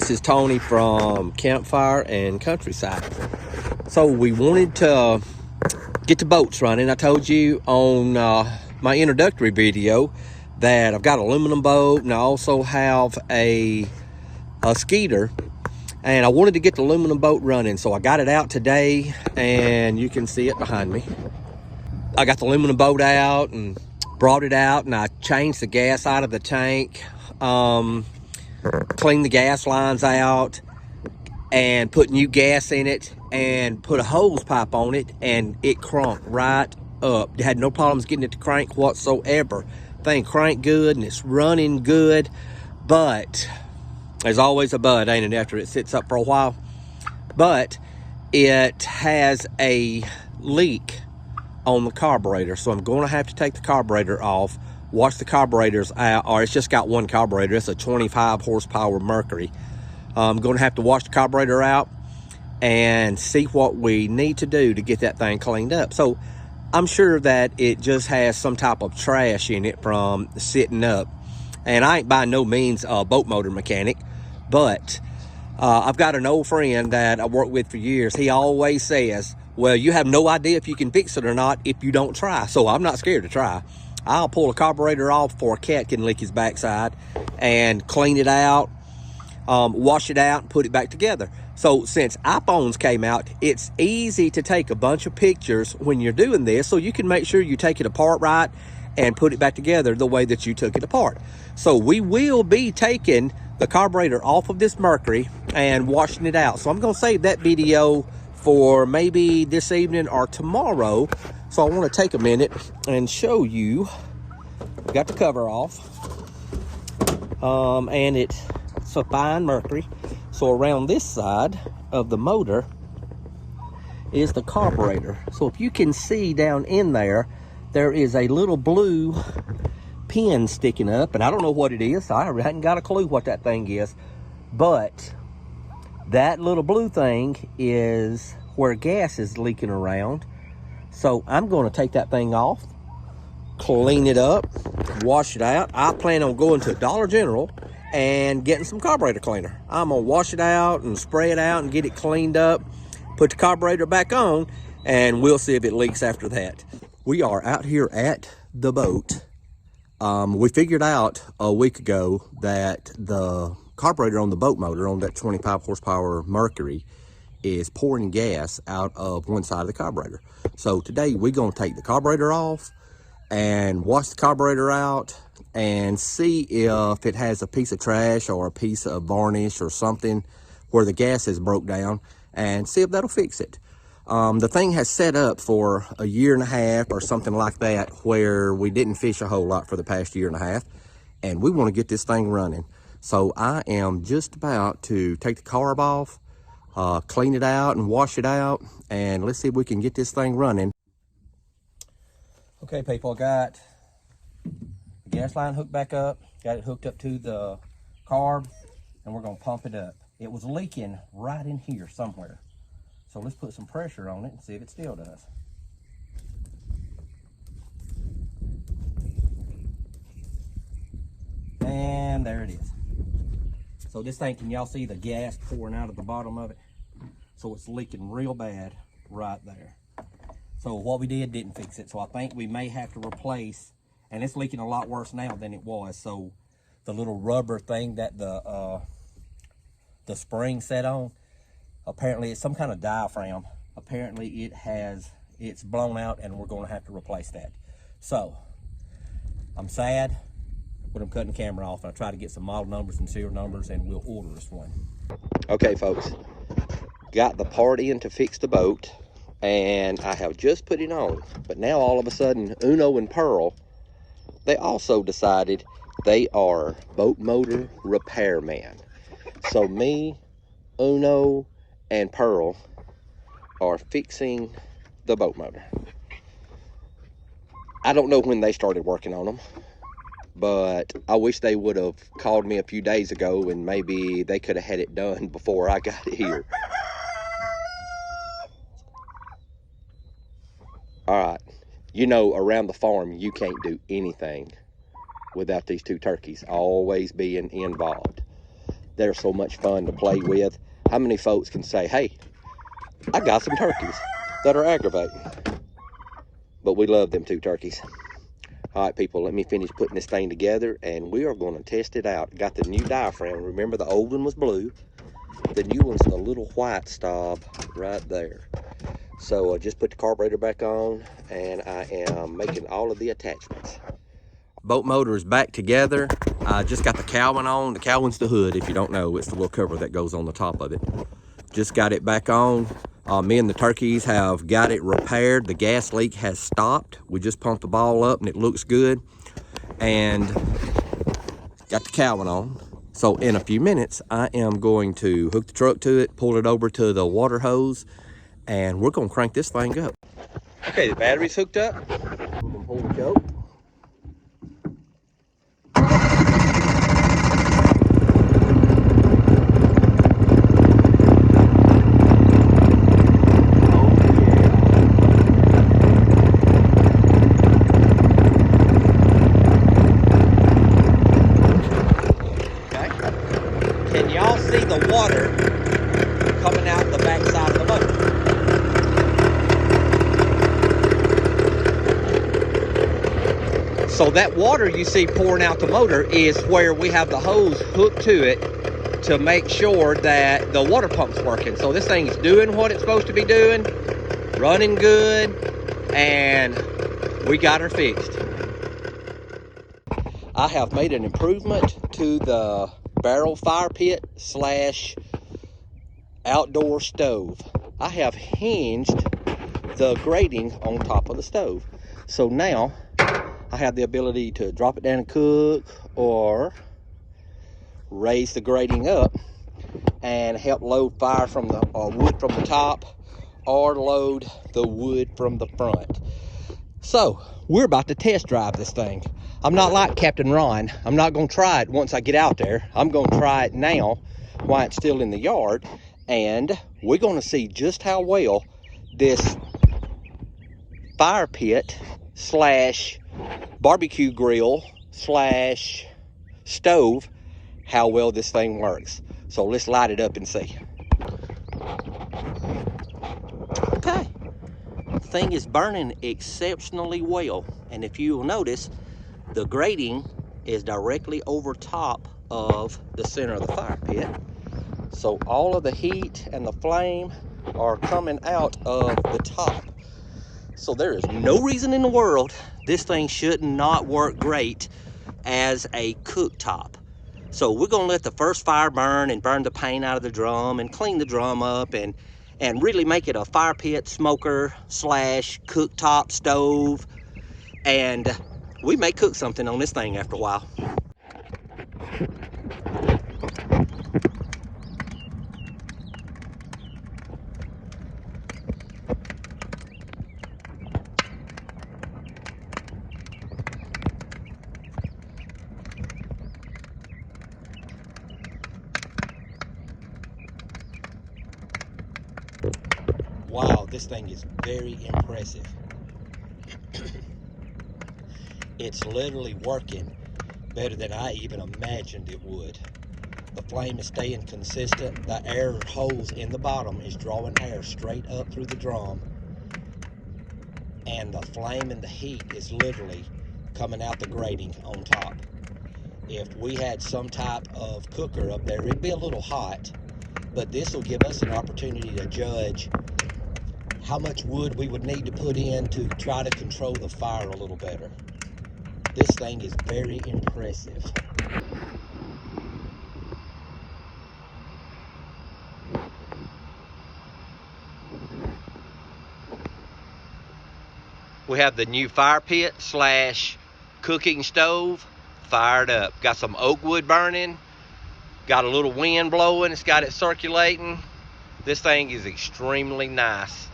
This is Tony from Campfire and Countryside. So we wanted to get the boats running. I told you on my introductory video that I've got an aluminum boat and I also have a skeeter, and I wanted to get the aluminum boat running, so I got it out today and you can see it behind me. I got the aluminum boat out and brought it out, and I changed the gas out of the tank, cleaned the gas lines out and put new gas in it and put a hose pipe on it, and it cranked right up. Had no problems getting it to crank whatsoever. Thing cranked good and it's running good, but there's always a but, ain't it, after it sits up for a while? But it has a leak on the carburetor, so I'm going to have to take the carburetor off, wash the carburetors out, or it's just got one carburetor. It's a 25 horsepower Mercury. I'm going to have to wash the carburetor out and see what we need to do to get that thing cleaned up. So I'm sure that it just has some type of trash in it from sitting up, and I ain't by no means a boat motor mechanic, but I've got an old friend that I worked with for years. He always says, well, you have no idea if you can fix it or not if you don't try. So I'm not scared to try. I'll pull a carburetor off before a cat can lick his backside and clean it out, wash it out, and put it back together. So since iPhones came out, it's easy to take a bunch of pictures when you're doing this, so you can make sure you take it apart right and put it back together the way that you took it apart. So we will be taking the carburetor off of this Mercury and washing it out. So I'm going to save that video for maybe this evening or tomorrow. So I want to take a minute and show you. Got the cover off, and it's a fine Mercury. So around this side of the motor is the carburetor. So if you can see down in there, there is a little blue pin sticking up, and I don't know what it is. I haven't got a clue what that thing is, but that little blue thing is where gas is leaking around. So I'm going to take that thing off, clean it up, wash it out. I plan on going to Dollar General and getting some carburetor cleaner. I'm going to wash it out and spray it out and get it cleaned up, put the carburetor back on, and we'll see if it leaks after that. We are out here at the boat. We figured out a week ago that the carburetor on the boat motor, on that 25 horsepower Mercury, is pouring gas out of one side of the carburetor. So today we're going to take the carburetor off and wash the carburetor out and see if it has a piece of trash or a piece of varnish or something where the gas has broke down, and see if that'll fix it. The thing has set up for a year and a half or something like that, where we didn't fish a whole lot for the past year and a half, and we want to get this thing running. So I am just about to take the carb off, clean it out and wash it out, and let's see if we can get this thing running. Okay, people, I got the gas line hooked back up, got it hooked up to the carb, and we're going to pump it up. It was leaking right in here somewhere, so let's put some pressure on it and see if it still does. And there it is. So this thing, can y'all see the gas pouring out of the bottom of it? So it's leaking real bad right there. So what we didn't fix it. So I think we may have to replace, and it's leaking a lot worse now than it was. So the little rubber thing that the spring set on, apparently it's some kind of diaphragm. Apparently it's blown out, and we're going to have to replace that. So I'm sad, but I'm cutting the camera off. I try to get some model numbers and serial numbers, and we'll order this one. Okay, folks, got the part in to fix the boat, and I have just put it on. But now all of a sudden, Uno and Pearl, they also decided they are boat motor repairman. So me, Uno, and Pearl are fixing the boat motor. I don't know when they started working on them, but I wish they would have called me a few days ago, and maybe they could have had it done before I got here. All right, you know, around the farm, you can't do anything without these two turkeys always being involved. They're so much fun to play with. How many folks can say, hey, I got some turkeys that are aggravating? But we love them 2 turkeys. All right, people, let me finish putting this thing together, and we are going to test it out. Got the new diaphragm. Remember, the old one was blue. The new one's the little white stop right there. So I just put the carburetor back on, and I am making all of the attachments. Boat motor is back together. I just got the cowling on. The cowling's the hood, if you don't know. It's the little cover that goes on the top of it. Just got it back on. Me and the turkeys have got it repaired. The gas leak has stopped. We just pumped the ball up and it looks good. And got the cowling on. So in a few minutes, I am going to hook the truck to it, pull it over to the water hose, and we're gonna crank this thing up. Okay, the battery's hooked up. I'm gonna hold the choke. Can y'all see the water coming out the back side of the motor? So that water you see pouring out the motor is where we have the hose hooked to it to make sure that the water pump's working. So this thing is doing what it's supposed to be doing, running good, and we got her fixed. I have made an improvement to the barrel fire pit / outdoor stove. I have hinged the grating on top of the stove. So now I have the ability to drop it down and cook, or raise the grating up and help load fire from the wood from the top, or load the wood from the front. So we're about to test drive this thing. I'm not like Captain Ron. I'm not going to try it once I get out there. I'm going to try it now while it's still in the yard, and we're going to see just how well this fire pit / barbecue grill / stove, how well this thing works. So let's light it up and see. Okay, the thing is burning exceptionally well, and if you will notice, the grating is directly over top of the center of the fire pit. So all of the heat and the flame are coming out of the top. So there is no reason in the world this thing should not work great as a cooktop. So we're gonna let the first fire burn and burn the paint out of the drum and clean the drum up and really make it a fire pit smoker / cooktop stove. And we may cook something on this thing after a while. Wow, this thing is very impressive. It's literally working better than I even imagined it would. The flame is staying consistent. The air hose in the bottom is drawing air straight up through the drum. And the flame and the heat is literally coming out the grating on top. If we had some type of cooker up there, it'd be a little hot, but this will give us an opportunity to judge how much wood we would need to put in to try to control the fire a little better. This thing is very impressive. We have the new fire pit / cooking stove fired up. Got some oak wood burning, got a little wind blowing, it's got it circulating. This thing is extremely nice.